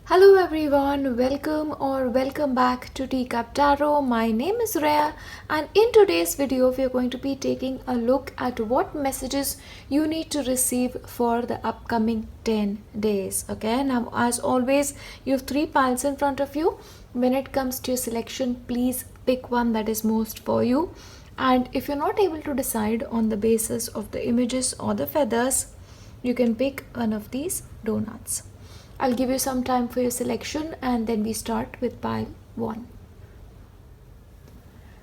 Hello everyone, welcome back to Teacup Tarot. My name is Reya, and in today's video we are going to be taking a look at what messages you need to receive for the upcoming 10 days. Okay, now as always you have 3 piles in front of you. When it comes to your selection, please pick one that is most for you, and if you're not able to decide on the basis of the images or the feathers, you can pick one of these donuts. I'll give you some time for your selection and then we start with pile 1.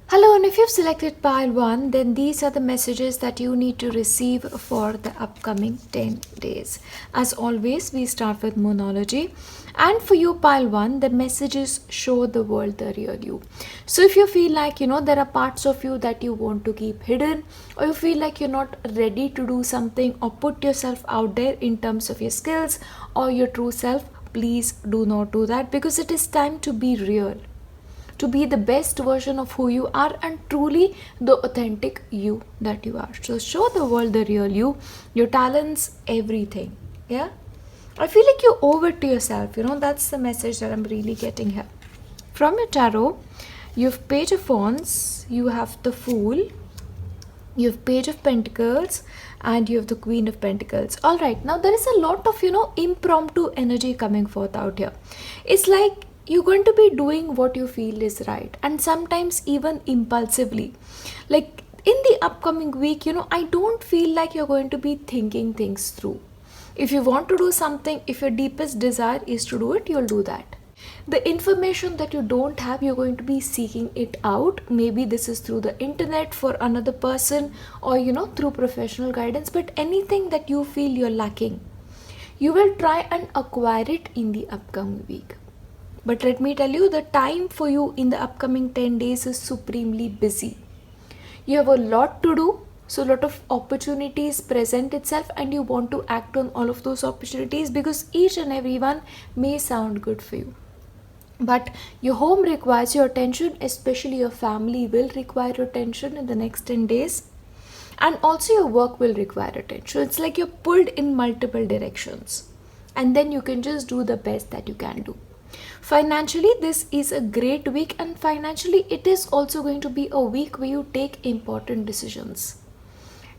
Hello, and if you've selected pile 1, then these are the messages that you need to receive for the upcoming 10 days. As always, we start with monology. And for you, pile 1, the messages show the world the real you. So if you feel like, there are parts of you that you want to keep hidden, or you feel like you're not ready to do something or put yourself out there in terms of your skills or your true self, please do not do that, because it is time to be real. To be the best version of who you are and truly the authentic you that you are. So show the world the real you, your talents, everything. Yeah, I feel like you owe it to yourself. That's the message that I'm really getting here. From your tarot, you have Page of Wands, you have the Fool, you have Page of Pentacles, and you have the Queen of Pentacles. All right, now there is a lot of impromptu energy coming forth out here. It's like you're going to be doing what you feel is right, and sometimes even impulsively. Like in the upcoming week, I don't feel like you're going to be thinking things through. If you want to do something, if your deepest desire is to do it, you'll do that. The information that you don't have, you're going to be seeking it out. Maybe this is through the internet for another person, or through professional guidance, but anything that you feel you're lacking, you will try and acquire it in the upcoming week. But let me tell you, the time for you in the upcoming 10 days is supremely busy. You have a lot to do, so a lot of opportunities present itself, and you want to act on all of those opportunities because each and every one may sound good for you. But your home requires your attention, especially your family will require your attention in the next 10 days. And also your work will require attention. It's like you're pulled in multiple directions. And then you can just do the best that you can do. Financially, this is a great week, and financially it is also going to be a week where you take important decisions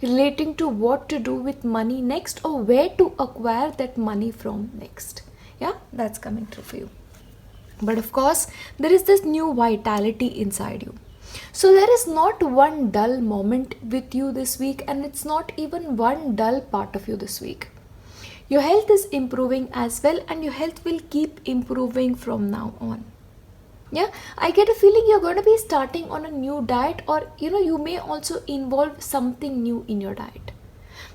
relating to what to do with money next, or where to acquire that money from next. Yeah, that's coming true for you. But of course, there is this new vitality inside you. So there is not one dull moment with you this week, and it's not even one dull part of you this week. Your health is improving as well, and your health will keep improving from now on. Yeah, I get a feeling you're going to be starting on a new diet, or you may also involve something new in your diet.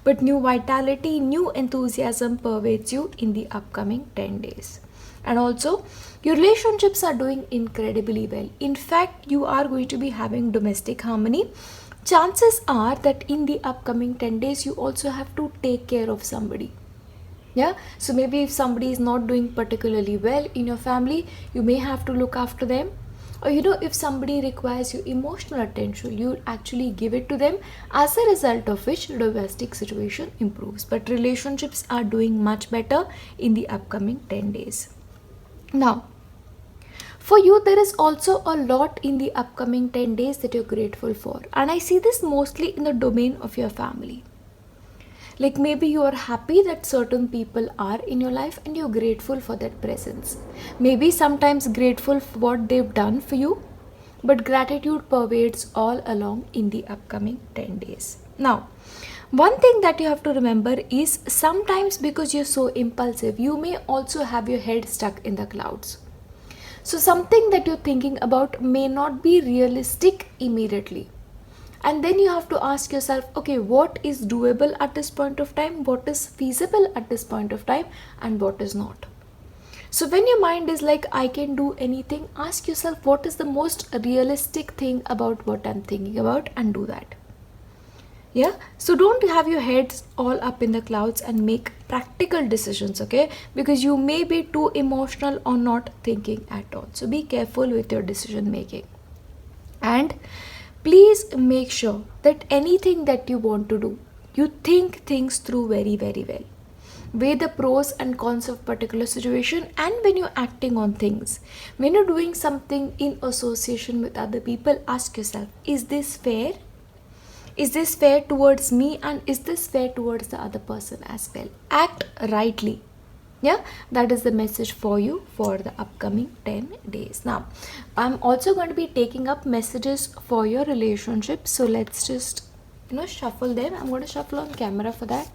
But new vitality, new enthusiasm pervades you in the upcoming 10 days. And also, your relationships are doing incredibly well. In fact, you are going to be having domestic harmony. Chances are that in the upcoming 10 days, you also have to take care of somebody. Yeah, so maybe if somebody is not doing particularly well in your family, you may have to look after them. Or if somebody requires your emotional attention, you actually give it to them, as a result of which the domestic situation improves. But relationships are doing much better in the upcoming 10 days. Now, for you, there is also a lot in the upcoming 10 days that you're grateful for. And I see this mostly in the domain of your family. Like maybe you are happy that certain people are in your life and you're grateful for that presence. Maybe sometimes grateful for what they've done for you, but gratitude pervades all along in the upcoming 10 days. Now, one thing that you have to remember is sometimes because you're so impulsive, you may also have your head stuck in the clouds. So something that you're thinking about may not be realistic immediately. And then you have to ask yourself, okay, what is doable at this point of time? What is feasible at this point of time? And what is not? So when your mind is like, I can do anything, ask yourself, what is the most realistic thing about what I'm thinking about, and do that. Yeah, so don't have your heads all up in the clouds and make practical decisions, okay? Because you may be too emotional or not thinking at all. So be careful with your decision making. And please make sure that anything that you want to do, you think things through very, very well. weigh the pros and cons of particular situation, and when you're acting on things, when you're doing something in association with other people, ask yourself, is this fair? Is this fair towards me, and is this fair towards the other person as well? Act rightly. Yeah, that is the message for you for the upcoming 10 days. Now, I'm also going to be taking up messages for your relationship. So let's just, shuffle them. I'm going to shuffle on camera for that.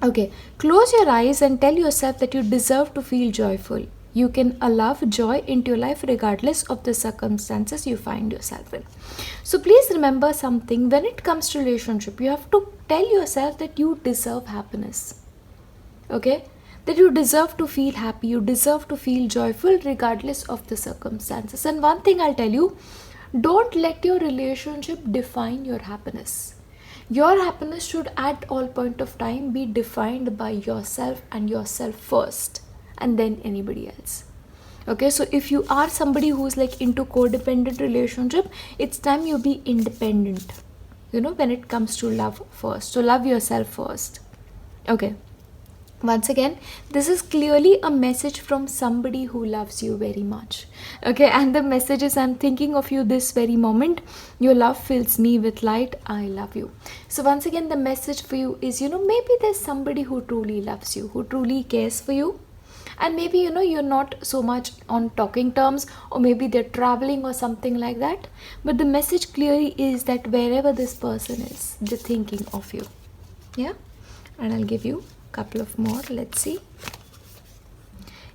Okay, close your eyes and tell yourself that you deserve to feel joyful. You can allow joy into your life regardless of the circumstances you find yourself in. So please remember something. When it comes to relationship, you have to tell yourself that you deserve happiness. Okay, that you deserve to feel happy, you deserve to feel joyful regardless of the circumstances. And one thing I'll tell you, don't let your relationship define your happiness. Your happiness should at all point of time be defined by yourself and yourself first, and then anybody else. Okay, so if you are somebody who's like into codependent relationship, it's time you be independent, when it comes to love first. So love yourself first. Okay. Once again, this is clearly a message from somebody who loves you very much. Okay, and the message is, I'm thinking of you this very moment. Your love fills me with light. I love you. So once again, the message for you is, maybe there's somebody who truly loves you, who truly cares for you. And maybe, you're not so much on talking terms, or maybe they're traveling or something like that. But the message clearly is that wherever this person is, they're thinking of you. Yeah, and I'll give you couple of more. Let's see.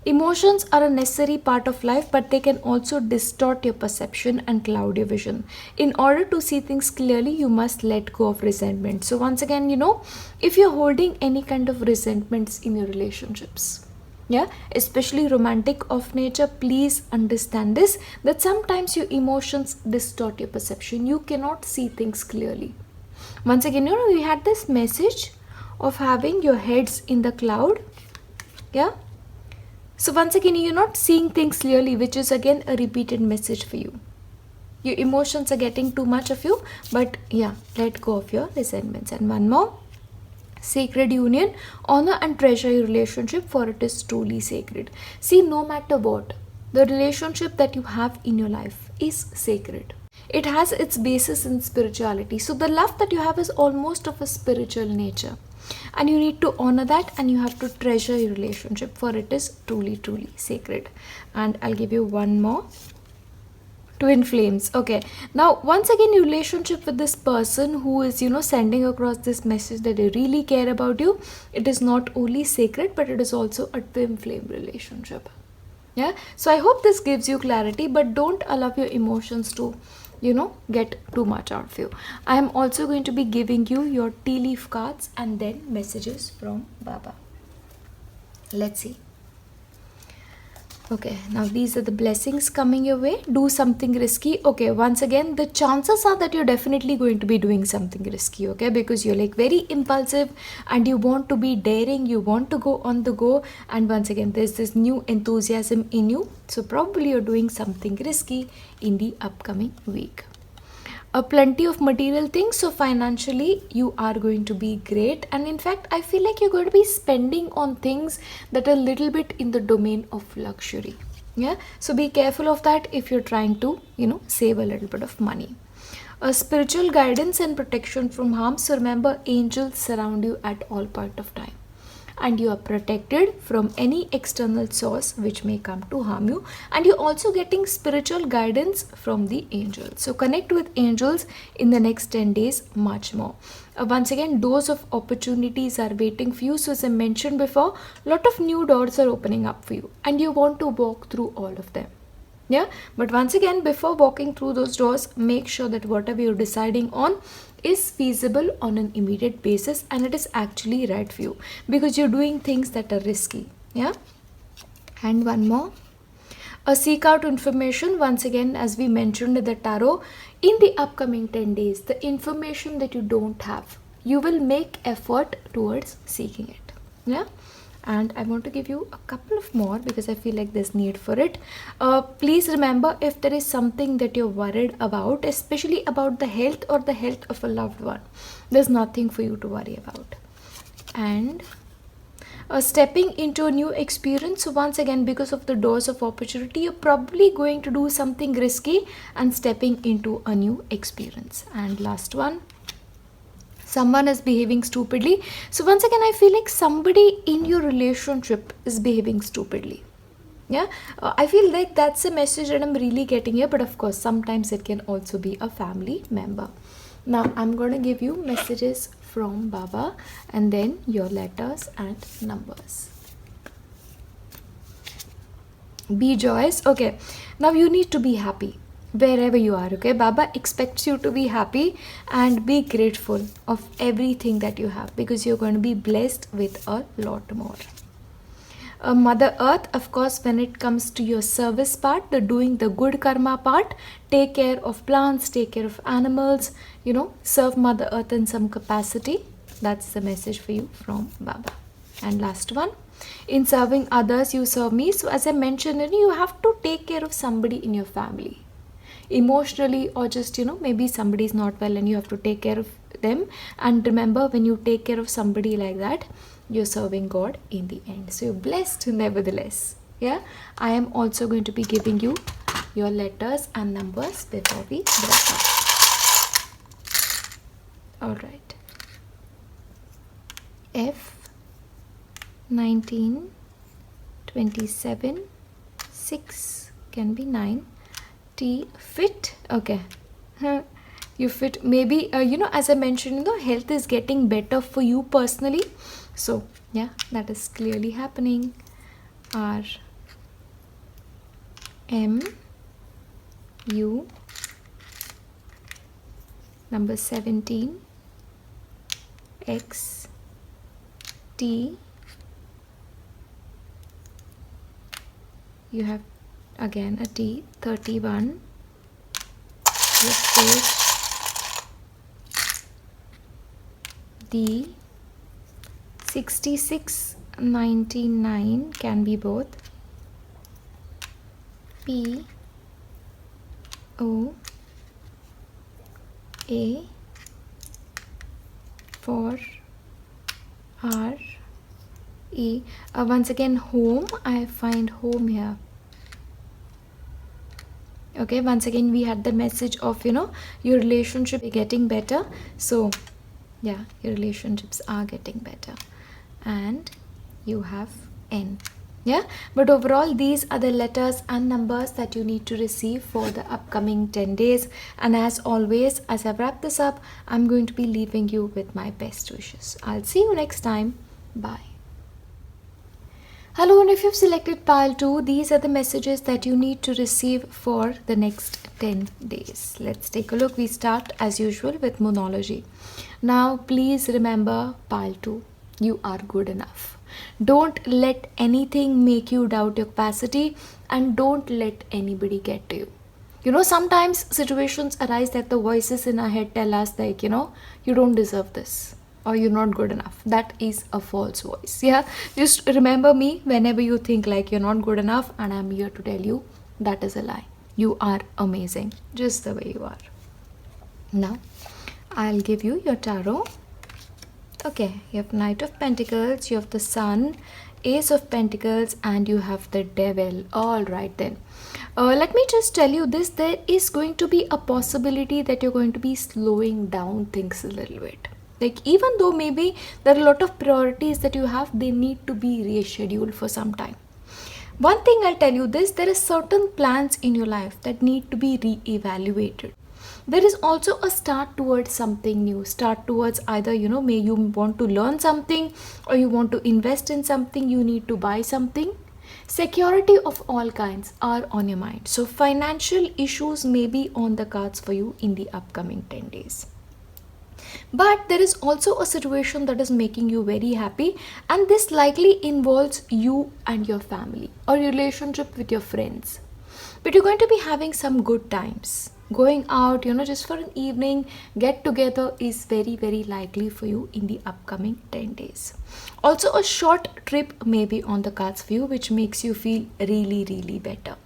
Emotions are a necessary part of life, but they can also distort your perception and cloud your vision. In order to see things clearly, you must let go of resentment. So once again, if you're holding any kind of resentments in your relationships, especially romantic of nature, please understand this, that sometimes your emotions distort your perception. You cannot see things clearly. Once again, we had this message of having your heads in the cloud. So once again, you're not seeing things clearly, which is again a repeated message for you. Your emotions are getting too much of you, but let go of your resentments. And one more, sacred union, honor and treasure your relationship, for it is truly sacred. See, no matter what, the relationship that you have in your life is sacred. It has its basis in spirituality. So the love that you have is almost of a spiritual nature. And you need to honor that, and you have to treasure your relationship, for it is truly, truly sacred. And I'll give you one more. Twin flames. Okay. Now, once again, your relationship with this person who is, sending across this message that they really care about you, it is not only sacred, but it is also a twin flame relationship. Yeah. So I hope this gives you clarity, but don't allow your emotions to get too much out of you. I am also going to be giving you your tea leaf cards and then messages from Baba. Let's see. Okay, now these are the blessings coming your way. Do something risky. Okay, once again, the chances are that you're definitely going to be doing something risky, okay, because you're like very impulsive and you want to be daring, you want to go on the go, and once again, there's this new enthusiasm in you. So probably you're doing something risky in the upcoming week. Plenty of material things, so financially you are going to be great, and in fact I feel like you're going to be spending on things that are a little bit in the domain of luxury. So be careful of that if you're trying to save a little bit of money. Spiritual guidance and protection from harm, so remember, angels surround you at all point of time, and you are protected from any external source which may come to harm you, and you're also getting spiritual guidance from the angels. So connect with angels in the next 10 days much more. Once again, doors of opportunities are waiting for you. So as I mentioned before, a lot of new doors are opening up for you, and you want to walk through all of them. But once again, before walking through those doors, make sure that whatever you're deciding on is feasible on an immediate basis, and it is actually right for you, because you're doing things that are risky. And one more, seek out information. Once again, as we mentioned in the tarot, in the upcoming 10 days, the information that you don't have, you will make effort towards seeking it. And I want to give you a couple of more because I feel like there's need for it. Please remember, if there is something that you're worried about, especially about the health or the health of a loved one, there's nothing for you to worry about. and stepping into a new experience. So once again, because of the doors of opportunity, you're probably going to do something risky and stepping into a new experience. And last one, someone is behaving stupidly. So once again, I feel like somebody in your relationship is behaving stupidly. Yeah, I feel like that's a message that I'm really getting here, but of course sometimes it can also be a family member. Now I'm going to give you messages from Baba and then your letters and numbers. Be joyous. Okay, now you need to be happy wherever you are. Okay, Baba expects you to be happy and be grateful of everything that you have, because you're going to be blessed with a lot more. Mother Earth, of course, when it comes to your service part, the doing the good karma part, take care of plants, take care of animals, serve Mother Earth in some capacity. That's the message for you from Baba. And last one, in serving others, you serve me. So as I mentioned, you have to take care of somebody in your family, emotionally, or just, maybe somebody is not well and you have to take care of them. And remember, when you take care of somebody like that, you're serving God in the end. So you're blessed nevertheless. Yeah, I am also going to be giving you your letters and numbers before we break up. All right. F 19 27 6 can be 9. T fit. Okay. You fit. Maybe as I mentioned, health is getting better for you personally. So yeah, that is clearly happening. R M U number 17 X T. You have again a T. 31. H D. 66 99 can be both. P O A 4 R E. Once again, home. I find home here. Okay, once again we had the message of your relationship getting better. So yeah, your relationships are getting better. And you have N. Yeah, but overall these are the letters and numbers that you need to receive for the upcoming 10 days. And as always, as I wrap this up, I'm going to be leaving you with my best wishes. I'll see you next time. Bye. Hello, and if you've selected pile 2, these are the messages that you need to receive for the next 10 days. Let's take a look. We start as usual with monology. Now please remember, pile 2, you are good enough. Don't let anything make you doubt your capacity, and don't let anybody get to you. Sometimes situations arise that the voices in our head tell us like, you don't deserve this, or you're not good enough. That is a false voice. Yeah, just remember me whenever you think like you're not good enough, and I'm here to tell you that is a lie. You are amazing just the way you are. Now I'll give you your tarot. Okay, you have Knight of Pentacles, you have the Sun, Ace of Pentacles, and you have the Devil. All right then. Let me just tell you this. There is going to be a possibility that you're going to be slowing down things a little bit. Like, even though maybe there are a lot of priorities that you have, they need to be rescheduled for some time. One thing I'll tell you this, there are certain plans in your life that need to be re-evaluated. There is also a start towards something new. Start towards either, may you want to learn something, or you want to invest in something, you need to buy something. Security of all kinds are on your mind. So financial issues may be on the cards for you in the upcoming 10 days. But there is also a situation that is making you very happy, and this likely involves you and your family or your relationship with your friends. But you're going to be having some good times. Going out, just for an evening get together is very, very likely for you in the upcoming 10 days. Also, a short trip may be on the cards for you, which makes you feel really, really better.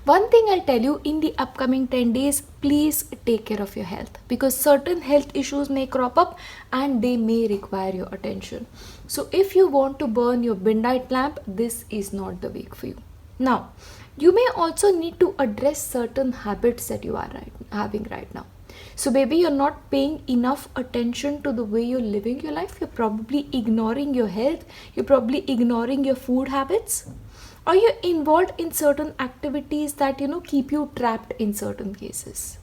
One thing I'll tell you, in the upcoming 10 days, please take care of your health, because certain health issues may crop up and they may require your attention. So if you want to burn your midnight lamp, this is not the week for you. Now, you may also need to address certain habits that you are having right now. So maybe you're not paying enough attention to the way you're living your life. You're probably ignoring your health. You're probably ignoring your food habits. Or you're involved in certain activities that keep you trapped in certain cases.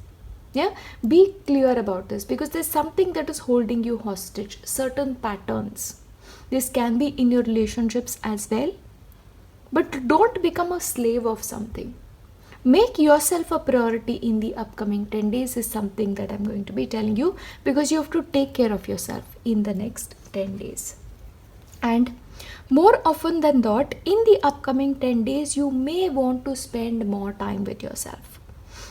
Yeah, be clear about this, because there's something that is holding you hostage, certain patterns. This can be in your relationships as well. But don't become a slave of something. Make yourself a priority in the upcoming 10 days is something that I'm going to be telling you, because you have to take care of yourself in the next 10 days. And more often than not, in the upcoming 10 days, you may want to spend more time with yourself.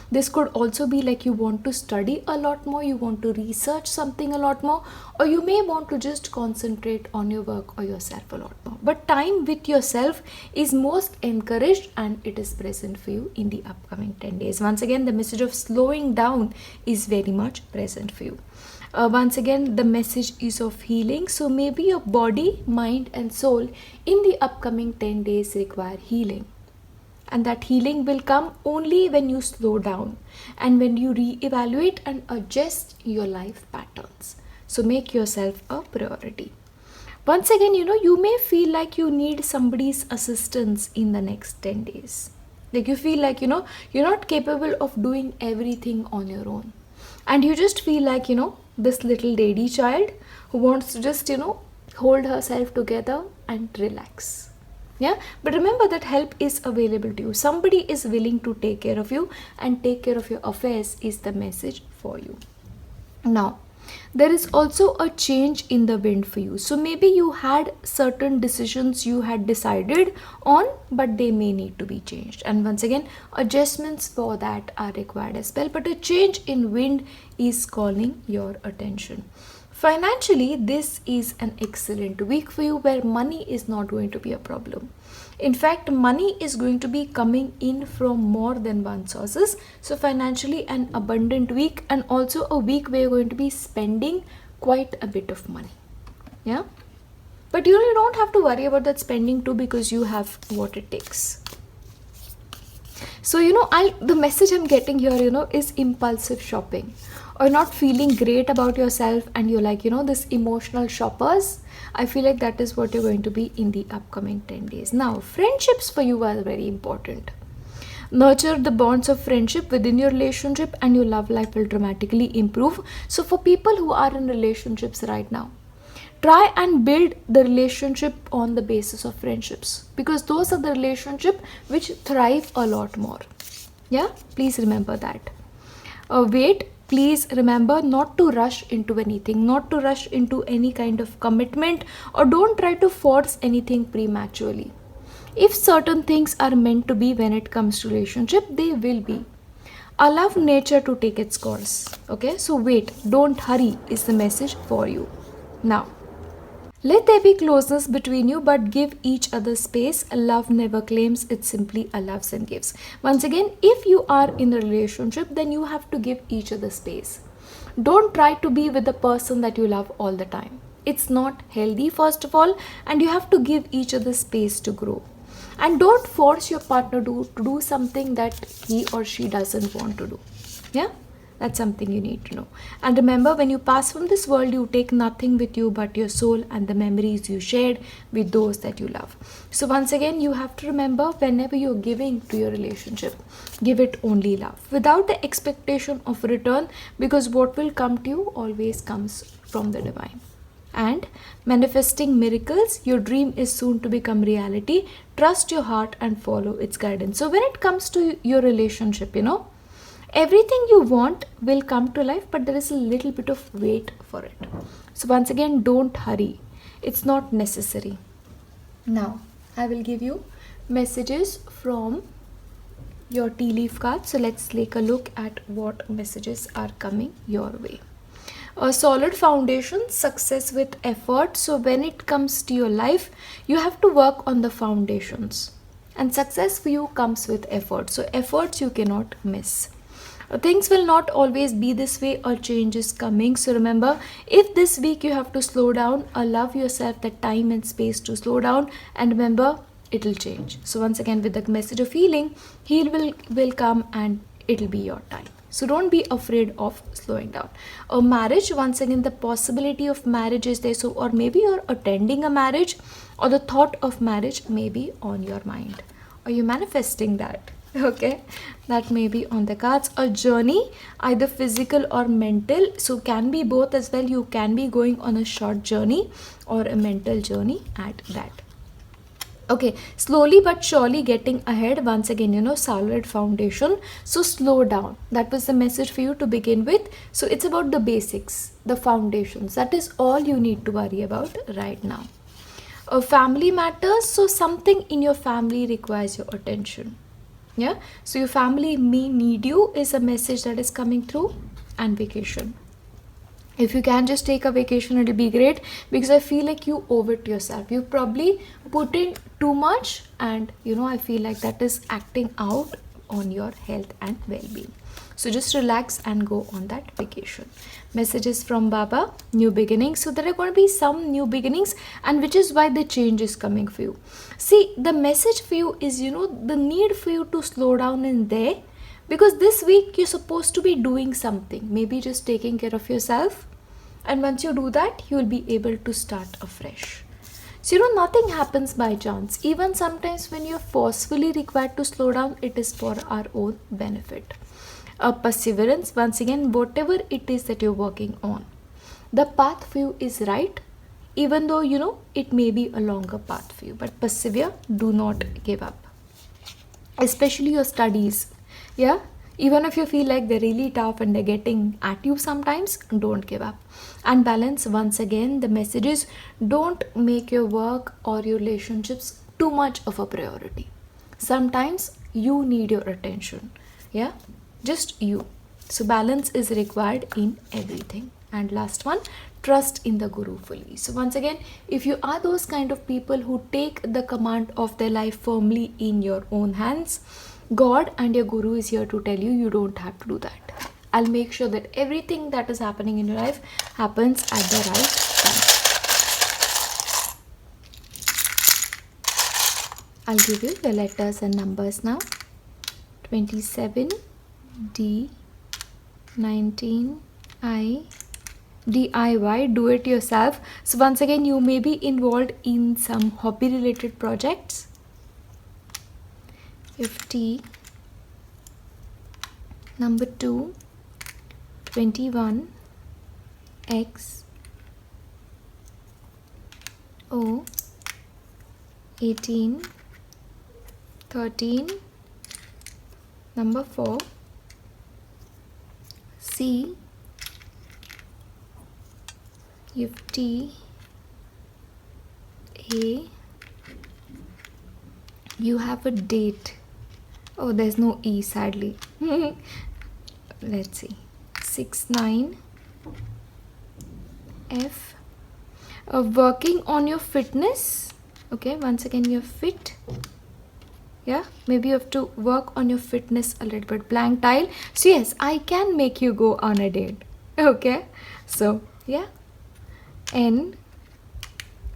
This could also be like you want to study a lot more, you want to research something a lot more, or you may want to just concentrate on your work or yourself a lot more. But time with yourself is most encouraged and it is present for you in the upcoming 10 days. Once again, the message of slowing down is very much present for you. Once again, the message is of healing. So maybe your body, mind and soul in the upcoming 10 days require healing. And that healing will come only when you slow down and when you reevaluate and adjust your life patterns. So make yourself a priority. Once again, you may feel like you need somebody's assistance in the next 10 days. Like you feel like, you're not capable of doing everything on your own. And you just feel like, this little lady child who wants to just, hold herself together and relax. Yeah, but remember that help is available to you. Somebody is willing to take care of you and take care of your affairs is the message for you. Now, there is also a change in the wind for you. So maybe you had certain decisions you had decided on, but they may need to be changed. And once again, adjustments for that are required as well. But a change in wind is calling your attention. Financially, this is an excellent week for you where money is not going to be a problem. In fact, money is going to be coming in from more than one sources. So financially an abundant week, and also a week where you're going to be spending quite a bit of money. Yeah. But you don't have to worry about that spending too, because you have what it takes. So, the message I'm getting here, is impulsive shopping. Or not feeling great about yourself and you're like, this emotional shoppers. I feel like that is what you're going to be in the upcoming 10 days. Now, friendships for you are very important. Nurture the bonds of friendship within your relationship and your love life will dramatically improve. So for people who are in relationships right now, try and build the relationship on the basis of friendships, because those are the relationships which thrive a lot more. Yeah, please remember that. Please remember not to rush into anything, not to rush into any kind of commitment, or don't try to force anything prematurely. If certain things are meant to be when it comes to relationship, they will be. Allow nature to take its course. Okay, so wait, don't hurry is the message for you. Now, let there be closeness between you, but give each other space. Love never claims, it simply allows and gives. Once again, if you are in a relationship, then you have to give each other space. Don't try to be with the person that you love all the time. It's not healthy, first of all, and you have to give each other space to grow. And don't force your partner to do something that he or she doesn't want to do. Yeah? That's something you need to know. And remember, when you pass from this world, you take nothing with you but your soul and the memories you shared with those that you love. So once again, you have to remember, whenever you're giving to your relationship, give it only love without the expectation of return, because what will come to you always comes from the divine. And manifesting miracles, your dream is soon to become reality. Trust your heart and follow its guidance. So when it comes to your relationship, everything you want will come to life, but there is a little bit of wait for it. So once again, don't hurry. It's not necessary. Now, I will give you messages from your tea leaf card. So let's take a look at what messages are coming your way. A solid foundation, success with effort. So when it comes to your life, you have to work on the foundations. and success for you comes with effort. So efforts you cannot miss. Things will not always be this way, or change is coming. So remember, if this week you have to slow down, allow yourself the time and space to slow down, and remember, it'll change. So once again, with the message of healing, heal will come and it'll be your time. So don't be afraid of slowing down. A marriage, once again, the possibility of marriage is there. So, or maybe you're attending a marriage, or the thought of marriage may be on your mind, or you're manifesting that. Okay, that may be on the cards. A journey, either physical or mental, so can be both as well. You can be going on a short journey or a mental journey at that. Okay, slowly but surely getting ahead. Once again, solid foundation. So slow down. That was the message for you to begin with. So it's about the basics, the foundations. That is all you need to worry about right now. Family matters. So something in your family requires your attention. Yeah, so your family may need you is a message that is coming through. And vacation, if you can just take a vacation, it'll be great, because I feel like you owe it to yourself. You probably put in too much, and I feel like that is acting out on your health and well-being. So just relax and go on that vacation. Messages from Baba, new beginnings. So there are going to be some new beginnings, and which is why the change is coming for you. See, the message for you is, the need for you to slow down in there, because this week you're supposed to be doing something, maybe just taking care of yourself. And once you do that, you will be able to start afresh. So, nothing happens by chance. Even sometimes when you're forcefully required to slow down, it is for our own benefit. Perseverance, once again, whatever it is that you're working on, the path for you is right, even though, it may be a longer path for you. But persevere, do not give up. Especially your studies. Yeah, even if you feel like they're really tough and they're getting at you sometimes, don't give up. And balance, once again, the message is, don't make your work or your relationships too much of a priority. Sometimes you need your attention. Yeah, just you. So balance is required in everything. And last one, trust in the Guru fully. So once again, if you are those kind of people who take the command of their life firmly in your own hands, God and your Guru is here to tell you, you don't have to do that. I'll make sure that everything that is happening in your life happens at the right time. I'll give you the letters and numbers now. 27, D, 19, I, DIY, do it yourself. So once again, you may be involved in some hobby related projects. FT, number 2, 21, X, O, 18, 13, number 4, C, FT, A, you have a date. Oh, there's no E, sadly. Let's see. 6, 9, F. Working on your fitness. Okay, once again, you're fit. Yeah, maybe you have to work on your fitness a little bit. Blank tile. So yes, I can make you go on a date. Okay, so yeah. N,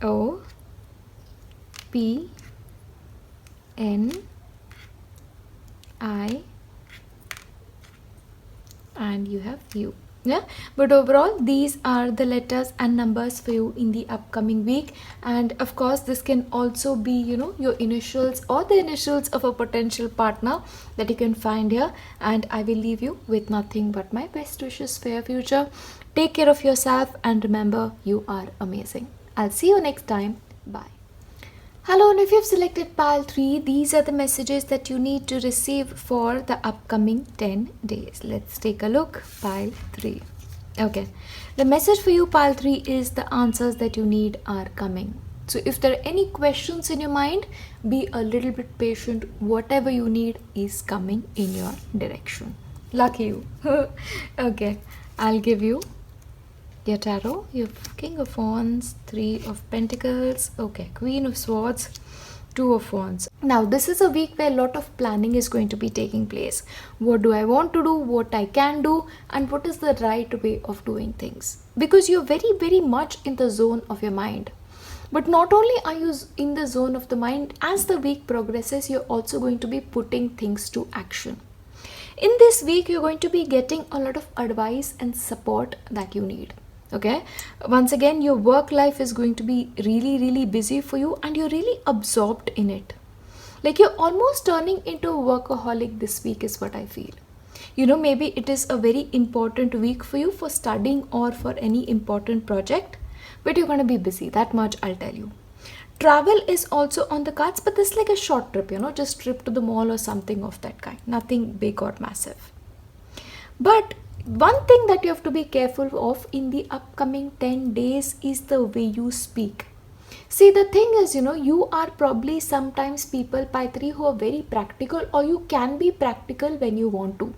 O, P, N, I, and you have U. Yeah, but overall these are the letters and numbers for you in the upcoming week. And of course this can also be your initials or the initials of a potential partner that you can find here. And I will leave you with nothing but my best wishes for your future. Take care of yourself and remember, you are amazing. I'll see you next time. Bye. Hello, and if you've selected pile 3, these are the messages that you need to receive for the upcoming 10 days. Let's take a look. Pile 3. Okay. The message for you, pile 3, is the answers that you need are coming. So if there are any questions in your mind, be a little bit patient. Whatever you need is coming in your direction. Lucky you. Okay. I'll give you your tarot. You have King of Wands, 3 of Pentacles, okay, Queen of Swords, Two of Wands. Now, this is a week where a lot of planning is going to be taking place. What do I want to do? What I can do? And what is the right way of doing things? Because you're very, very much in the zone of your mind. But not only are you in the zone of the mind, as the week progresses, you're also going to be putting things to action. In this week, you're going to be getting a lot of advice and support that you need. Okay, once again, your work life is going to be really, really busy for you, and you're really absorbed in it. Like, you're almost turning into a workaholic this week is what I feel. Maybe it is a very important week for you for studying or for any important project, but you're going to be busy. That much I'll tell you. Travel is also on the cards, but this is like a short trip, just trip to the mall or something of that kind. Nothing big or massive. But one thing that you have to be careful of in the upcoming 10 days is the way you speak. See, the thing is, you are probably sometimes people, Pi3, who are very practical, or you can be practical when you want to.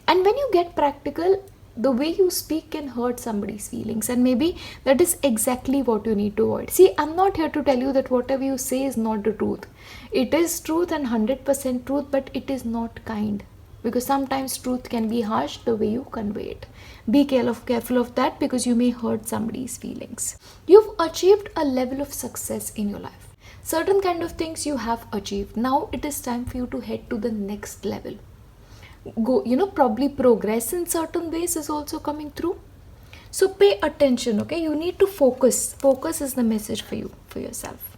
And when you get practical, the way you speak can hurt somebody's feelings, and maybe that is exactly what you need to avoid. See, I'm not here to tell you that whatever you say is not the truth. It is truth and 100% truth, but it is not kind. Because sometimes truth can be harsh the way you convey it. Be careful of that, because you may hurt somebody's feelings. You've achieved a level of success in your life. Certain kind of things you have achieved. Now it is time for you to head to the next level. Go, probably progress in certain ways is also coming through. So pay attention, okay? You need to focus. Focus is the message for you, for yourself.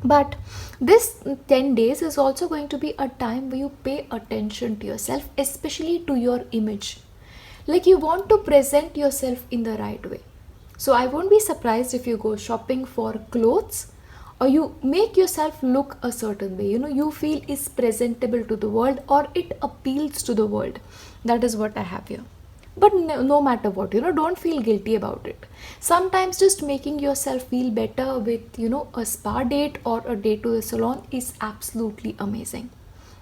But this 10 days is also going to be a time where you pay attention to yourself, especially to your image. Like, you want to present yourself in the right way. So I won't be surprised if you go shopping for clothes, or you make yourself look a certain way, you feel is presentable to the world, or it appeals to the world. That is what I have here. But no matter what, don't feel guilty about it. Sometimes just making yourself feel better with, a spa date or a date to the salon is absolutely amazing.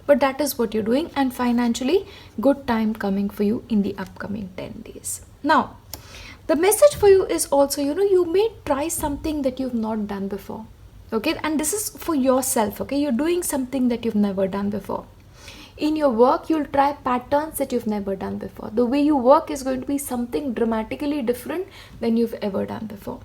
But that is what you're doing, and financially, good time coming for you in the upcoming 10 days. Now, the message for you is also, you may try something that you've not done before. Okay, and this is for yourself. Okay, you're doing something that you've never done before. In your work, you'll try patterns that you've never done before. The way you work is going to be something dramatically different than you've ever done before.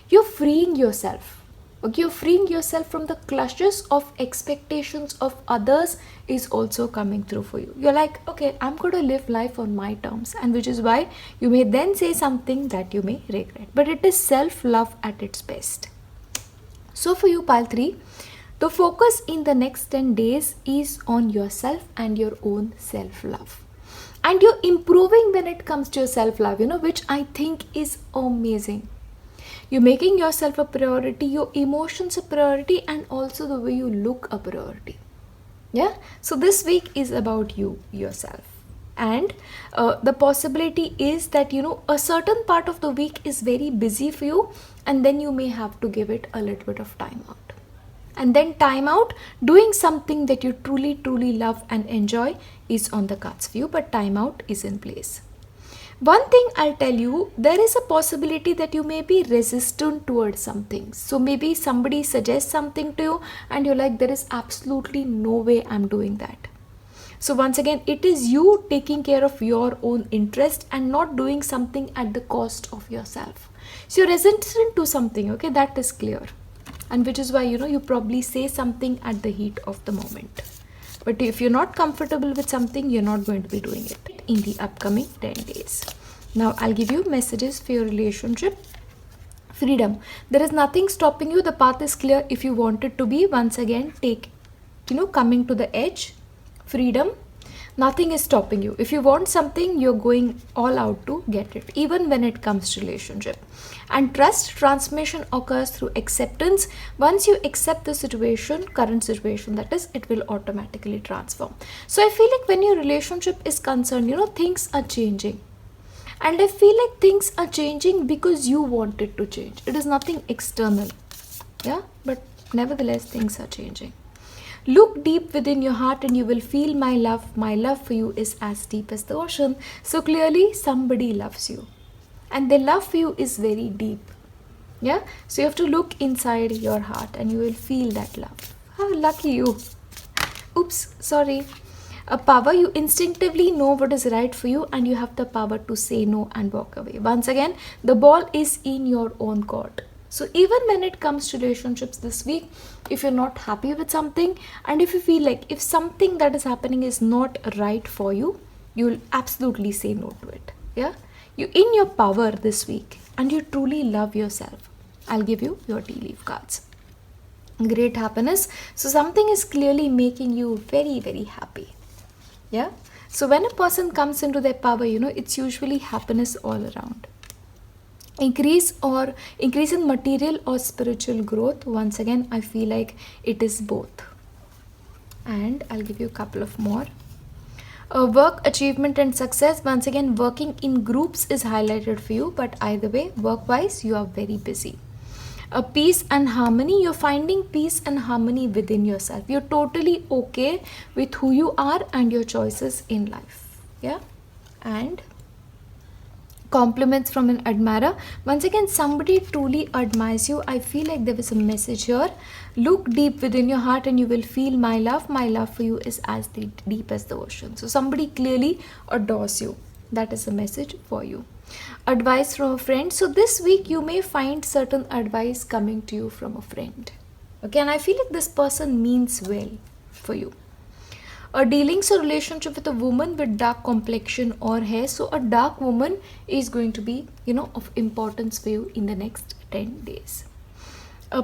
You're freeing yourself. Okay, you're freeing yourself from the clutches of expectations of others is also coming through for you. You're like, okay, I'm going to live life on my terms, and which is why you may then say something that you may regret. But it is self-love at its best. So for you, pile 3, the focus in the next 10 days is on yourself and your own self-love. And you're improving when it comes to your self-love, which I think is amazing. You're making yourself a priority, your emotions a priority, and also the way you look a priority. Yeah? So this week is about you, yourself. And the possibility is that, a certain part of the week is very busy for you, and then you may have to give it a little bit of time out. And then time out, doing something that you truly, truly love and enjoy is on the cards for you, but time out is in place. One thing I'll tell you, there is a possibility that you may be resistant towards something. So maybe somebody suggests something to you and you're like, there is absolutely no way I'm doing that. So once again, it is you taking care of your own interest and not doing something at the cost of yourself. So you're resistant to something, okay, that is clear. And which is why, you probably say something at the heat of the moment. But if you're not comfortable with something, you're not going to be doing it in the upcoming 10 days. Now, I'll give you messages for your relationship. Freedom. There is nothing stopping you. The path is clear if you want it to be. Once again, coming to the edge. Freedom. Nothing is stopping you. If you want something, you're going all out to get it, even when it comes to relationship. And trust, transformation occurs through acceptance. Once you accept the situation, current situation that is, it will automatically transform. So I feel like when your relationship is concerned, things are changing. And I feel like things are changing because you want it to change. It is nothing external. Yeah, but nevertheless, things are changing. Look deep within your heart and you will feel my love. My love for you is as deep as the ocean. So clearly somebody loves you. And their love for you is very deep. Yeah, so you have to look inside your heart and you will feel that love. How lucky you. Oops, sorry. A power, you instinctively know what is right for you and you have the power to say no and walk away. Once again, the ball is in your own court. So even when it comes to relationships this week, if you're not happy with something and if you feel like if something that is happening is not right for you, you'll absolutely say no to it. Yeah, you in your power this week and you truly love yourself. I'll give you your tea leaf cards. Great happiness. So something is clearly making you very, very happy. Yeah. So when a person comes into their power, it's usually happiness all around. Increase in material or spiritual growth. Once again, I feel like it is both. And I'll give you a couple of more. Work, achievement and success. Once again, working in groups is highlighted for you, but either way, work-wise, you are very busy. Peace and harmony. You're finding peace and harmony within yourself. You're totally okay with who you are and your choices in life. Yeah. And compliments from an admirer. Once again, somebody truly admires you. I feel like there was a message here. Look deep within your heart and you will feel my love for you is as deep as the ocean. So somebody clearly adores you. That is a message for you. Advice from a friend. So this week you may find certain advice coming to you from a friend. Okay, and I feel like this person means well for you. A dealings or relationship with a woman with dark complexion or hair. So a dark woman is going to be, of importance for you in the next 10 days.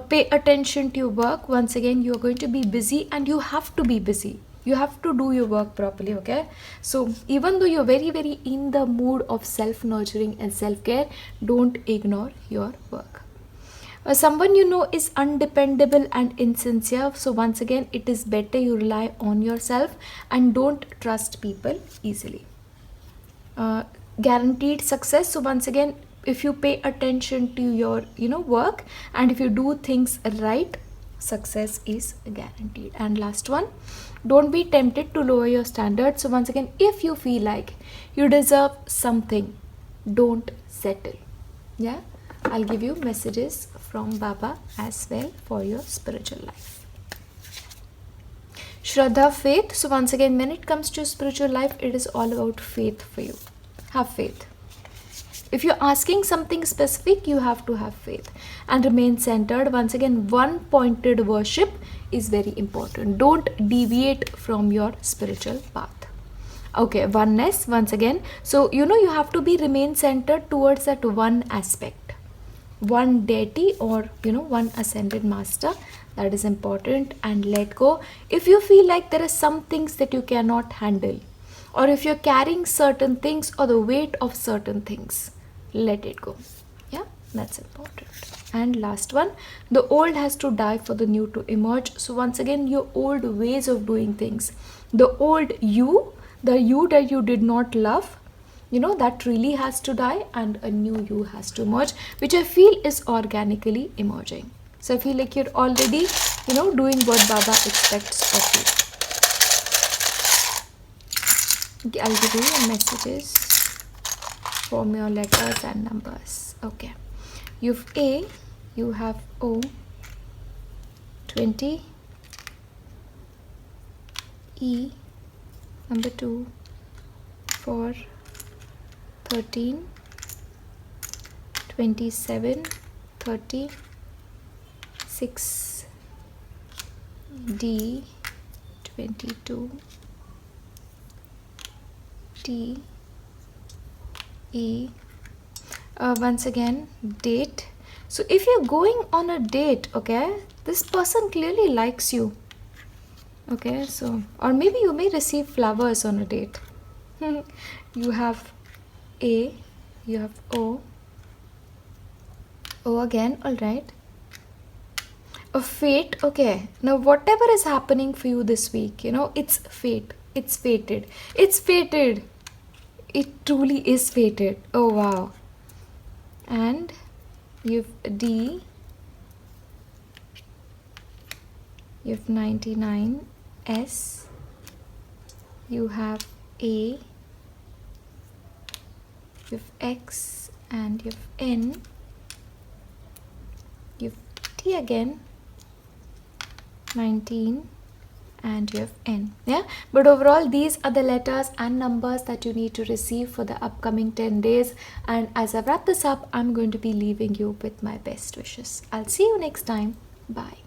Pay attention to your work. Once again, you are going to be busy and you have to be busy. You have to do your work properly, okay? So even though you're very, very in the mood of self-nurturing and self-care, don't ignore your work. Someone you know is undependable and insincere. So once again, it is better you rely on yourself and don't trust people easily. Guaranteed success. So once again, if you pay attention to your work and if you do things right, success is guaranteed. And last one, don't be tempted to lower your standards. So once again, if you feel like you deserve something, don't settle. Yeah, I'll give you messages from Baba as well for your spiritual life. Shraddha, faith. So once again, when it comes to spiritual life, it is all about faith for you. Have faith. If you're asking something specific, you have to have faith and remain centered. Once again, one pointed worship is very important. Don't deviate from your spiritual path. Okay, oneness. Once again, so you have to remain centered towards that one aspect, one deity or one ascended master. That is important. And let go if you feel like there are some things that you cannot handle, or if you're carrying certain things or the weight of certain things, let it go. Yeah, that's important. And last one, the old has to die for the new to emerge. So once again, your old ways of doing things, the old you, the you that you did not love, that really has to die and a new you has to emerge, which I feel is organically emerging. So I feel like you're already, doing what Baba expects of you. I'll give you your messages from your letters and numbers. Okay. You've A, you have O, 20, E, number 2, 4, 13, 27, 30, 6, D, 22, T, E. Once again, date. So if you're going on a date, okay, this person clearly likes you. Okay, so, or maybe you may receive flowers on a date. You have A, you have O again, alright. A fate, okay. Now whatever is happening for you this week, it's fate. It's fated. It's fated. It truly is fated. Oh wow. And you've D, you've 99, S, you have A, you've X, and you've N, T again, 19, and you have N. Yeah, but overall these are the letters and numbers that you need to receive for the upcoming 10 days. And as I wrap this up, I'm going to be leaving you with my best wishes. I'll see you next time. Bye.